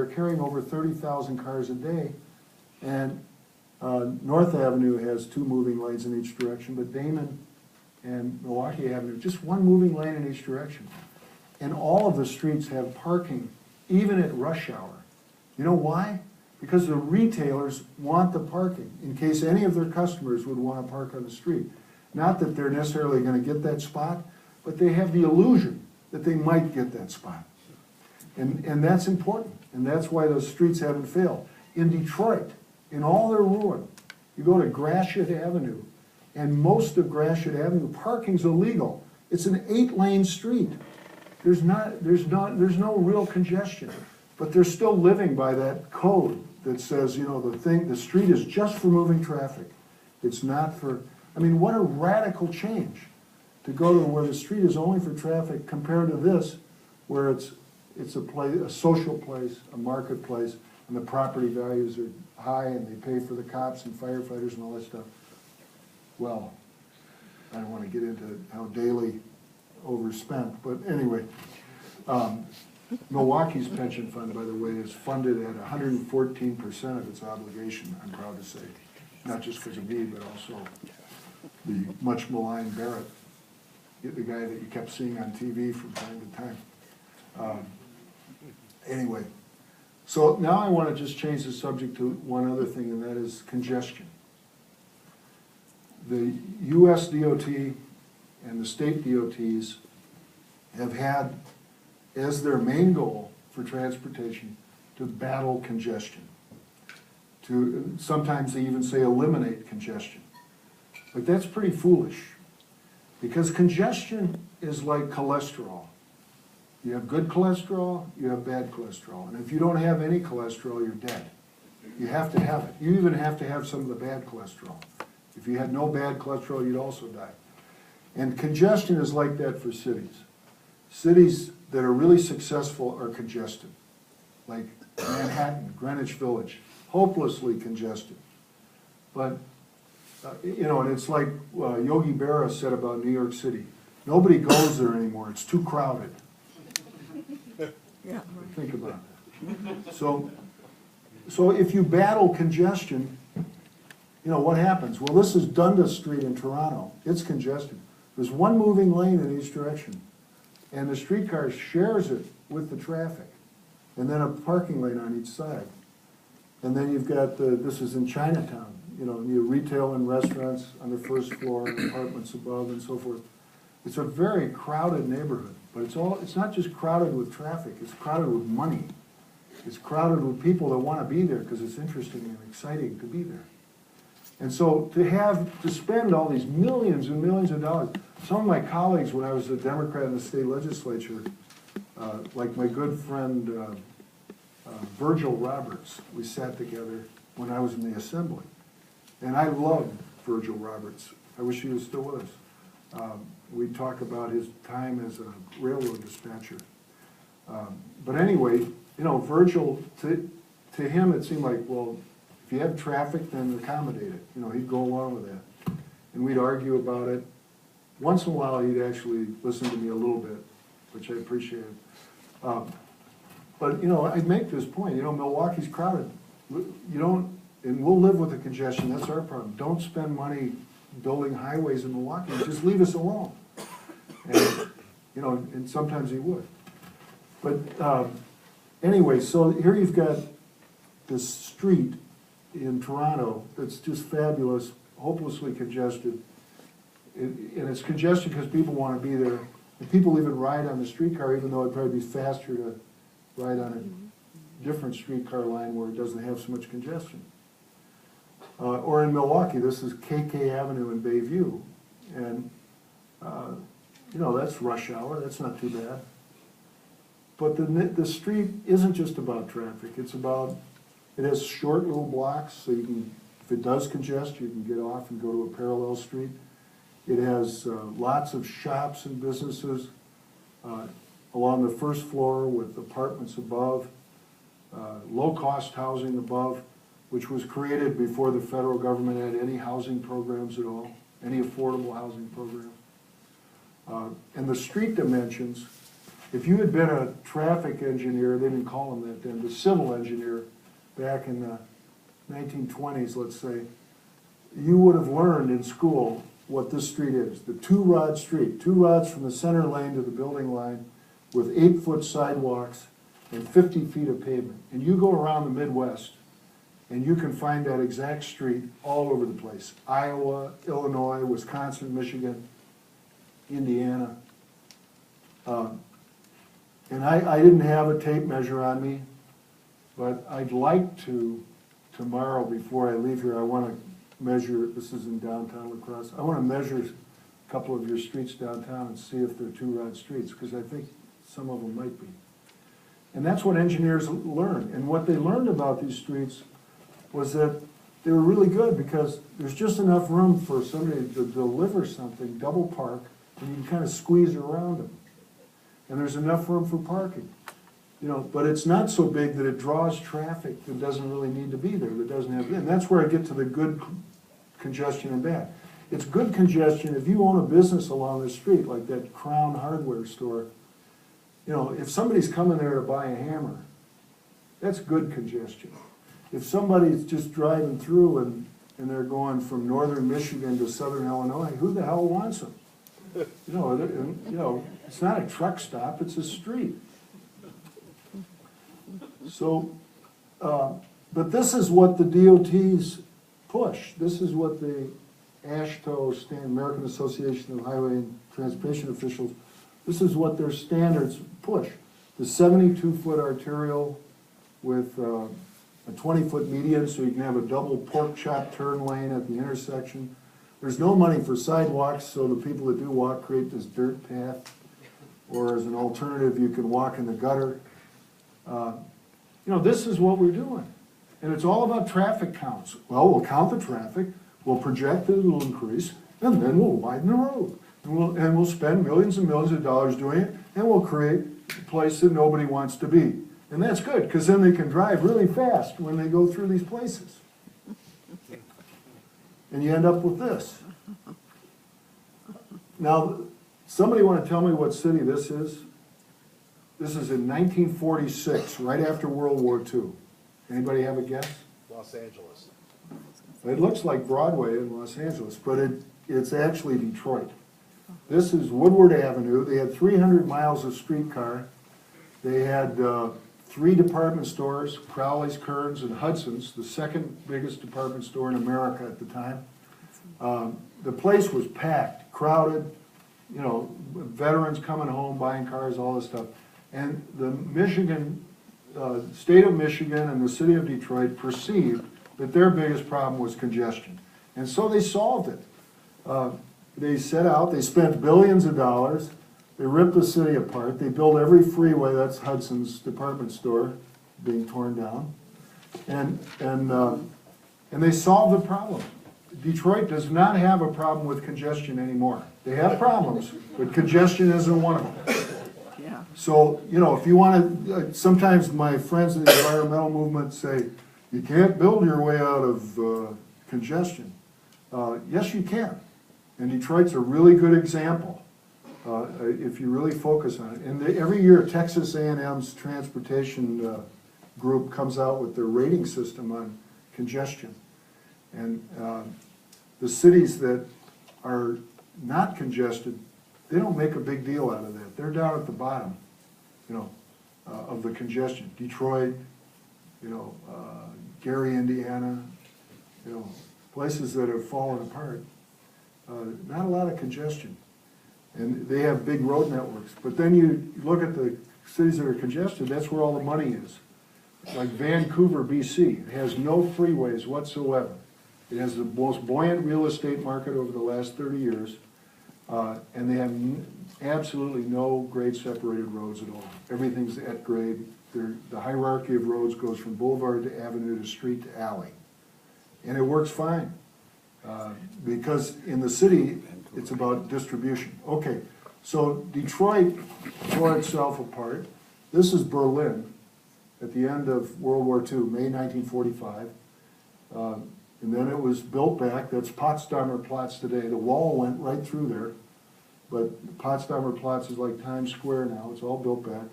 carrying over 30,000 cars a day, and North Avenue has 2 moving lanes in each direction, but Damon and Milwaukee Avenue, just 1 moving lane in each direction. And all of the streets have parking, even at rush hour. You know why? Because the retailers want the parking, in case any of their customers would want to park on the street. Not that they're necessarily going to get that spot, but they have the illusion that they might get that spot. And that's important, and that's why those streets haven't failed. In Detroit, in all their ruin, you go to Gratiot Avenue, and most of Gratiot Avenue, parking's illegal. It's an 8-lane street. There's no real congestion, but they're still living by that code that says, you know, the street is just for moving traffic. It's not for, I mean, what a radical change to go to where the street is only for traffic compared to this, where it's a social place, a marketplace, and the property values are high, and they pay for the cops and firefighters and all that stuff. Well, I don't want to get into how Daley overspent, but anyway, Milwaukee's pension fund, by the way, is funded at 114% of its obligation, I'm proud to say. Not just because of me, but also the much maligned Barrett, the guy that you kept seeing on TV from time to time. Anyway, so now I want to just change the subject to one other thing, and that is congestion. The US DOT and the state DOTs have had as their main goal for transportation to battle congestion. Sometimes they even say eliminate congestion. But that's pretty foolish, because congestion is like cholesterol. You have good cholesterol, you have bad cholesterol. And if you don't have any cholesterol, you're dead. You have to have it. You even have to have some of the bad cholesterol. If you had no bad cholesterol, you'd also die. And congestion is like that for cities. Cities that are really successful are congested, like Manhattan, Greenwich Village, hopelessly congested. But, you know, and it's like Yogi Berra said about New York City. Nobody goes there anymore, it's too crowded. Yeah. Think about that. So if you battle congestion, you know, what happens? Well, this is Dundas Street in Toronto. It's congested. There's 1 moving lane in each direction, and the streetcar shares it with the traffic, and then a parking lane on each side. And then you've got, this is in Chinatown, you know, you have retail and restaurants on the first floor, and apartments above, and so forth. It's a very crowded neighborhood, but it's not just crowded with traffic, it's crowded with money. It's crowded with people that want to be there because it's interesting and exciting to be there. And so to spend all these millions and millions of dollars, some of my colleagues when I was a Democrat in the state legislature, like my good friend Virgil Roberts, we sat together when I was in the Assembly. And I loved Virgil Roberts. I wish he was still with us. We talk about his time as a railroad dispatcher. But anyway, you know, Virgil, to him it seemed like, well, if you have traffic, then accommodate it. You know, he'd go along with that. And we'd argue about it. Once in a while, he'd actually listen to me a little bit, which I appreciated. But, you know, I'd make this point, you know, Milwaukee's crowded. You don't, and we'll live with the congestion, that's our problem. Don't spend money building highways in Milwaukee, just leave us alone. And, you know, and sometimes he would. But anyway, so here you've got this street in Toronto that's just fabulous, hopelessly congested. And it's congested because people want to be there. And people even ride on the streetcar, even though it'd probably be faster to ride on a different streetcar line where it doesn't have so much congestion. Or in Milwaukee, this is KK Avenue in Bayview. And, you know, that's rush hour, that's not too bad. But the street isn't just about traffic, it's about, it has short little blocks, so you can, if it does congest, you can get off and go to a parallel street. It has lots of shops and businesses along the first floor with apartments above, low-cost housing above, which was created before the federal government had any housing programs at all, any affordable housing programs. And the street dimensions if you had been a traffic engineer, they didn't call them that then, the civil engineer back in the 1920s, let's say, you would have learned in school what this street is. The two-rod street, 2 rods from the center lane to the building line with 8-foot sidewalks and 50 feet of pavement. And you go around the Midwest and you can find that exact street all over the place. Iowa, Illinois, Wisconsin, Michigan, Indiana. And I didn't have a tape measure on me, but I'd like to, tomorrow before I leave here, I want to measure, this is in downtown La Crosse, I want to measure a couple of your streets downtown and see if they're 2-rod streets, because I think some of them might be. And that's what engineers learn. And what they learned about these streets was that they were really good because there's just enough room for somebody to deliver something, double park, and you can kind of squeeze around them. And there's enough room for parking. You know, but it's not so big that it draws traffic that doesn't really need to be there, that doesn't have, and that's where I get to the good congestion and bad. It's good congestion if you own a business along the street, like that Crown hardware store. You know, if somebody's coming there to buy a hammer, that's good congestion. If somebody's just driving through and they're going from northern Michigan to southern Illinois, who the hell wants them? You know, it's not a truck stop, it's a street. So, but this is what the DOTs push. This is what the AASHTO, American Association of Highway and Transportation Officials, this is what their standards push. The 72-foot arterial with a 20-foot median, so you can have a double pork chop turn lane at the intersection. There's no money for sidewalks, so the people that do walk create this dirt path. Or as an alternative, you can walk in the gutter. You know, this is what we're doing. And it's all about traffic counts. Well, we'll count the traffic, we'll project that it'll increase, and then we'll widen the road. And we'll spend millions and millions of dollars doing it, and we'll create a place that nobody wants to be. And that's good, because then they can drive really fast when they go through these places. And you end up with this. Now, somebody want to tell me what city this is? This is in 1946, right after World War II. Anybody have a guess? Los Angeles. It looks like Broadway in Los Angeles, but it's actually Detroit. This is Woodward Avenue. They had 300 miles of streetcar. They had 3 department stores, Crowley's, Kearns, and Hudson's, the second biggest department store in America at the time. The place was packed, crowded, you know, veterans coming home, buying cars, all this stuff. And the state of Michigan and the city of Detroit perceived that their biggest problem was congestion. And so they solved it. They set out, they spent billions of dollars, they ripped the city apart, they built every freeway, that's Hudson's department store being torn down, and they solved the problem. Detroit does not have a problem with congestion anymore. They have problems, but congestion isn't one of them. Yeah. So, you know, if you want to, sometimes my friends in the environmental movement say, you can't build your way out of congestion. Yes, you can. And Detroit's a really good example if you really focus on it. And every year, Texas A&M's transportation group comes out with their rating system on congestion. And the cities that are not congested, they don't make a big deal out of that. They're down at the bottom, you know, of the congestion. Detroit, you know, Gary, Indiana, you know, places that have fallen apart. Not a lot of congestion. And they have big road networks. But then you look at the cities that are congested, that's where all the money is. Like Vancouver, BC, it has no freeways whatsoever. It has the most buoyant real estate market over the last 30 years. And they have absolutely no grade separated roads at all. Everything's at grade. The hierarchy of roads goes from boulevard to avenue to street to alley. And it works fine. Because in the city, it's about distribution. Okay, so Detroit tore itself apart. This is Berlin at the end of World War II, May 1945. And then it was built back. That's Potsdamer Platz today. The wall went right through there. But Potsdamer Platz is like Times Square now, it's all built back.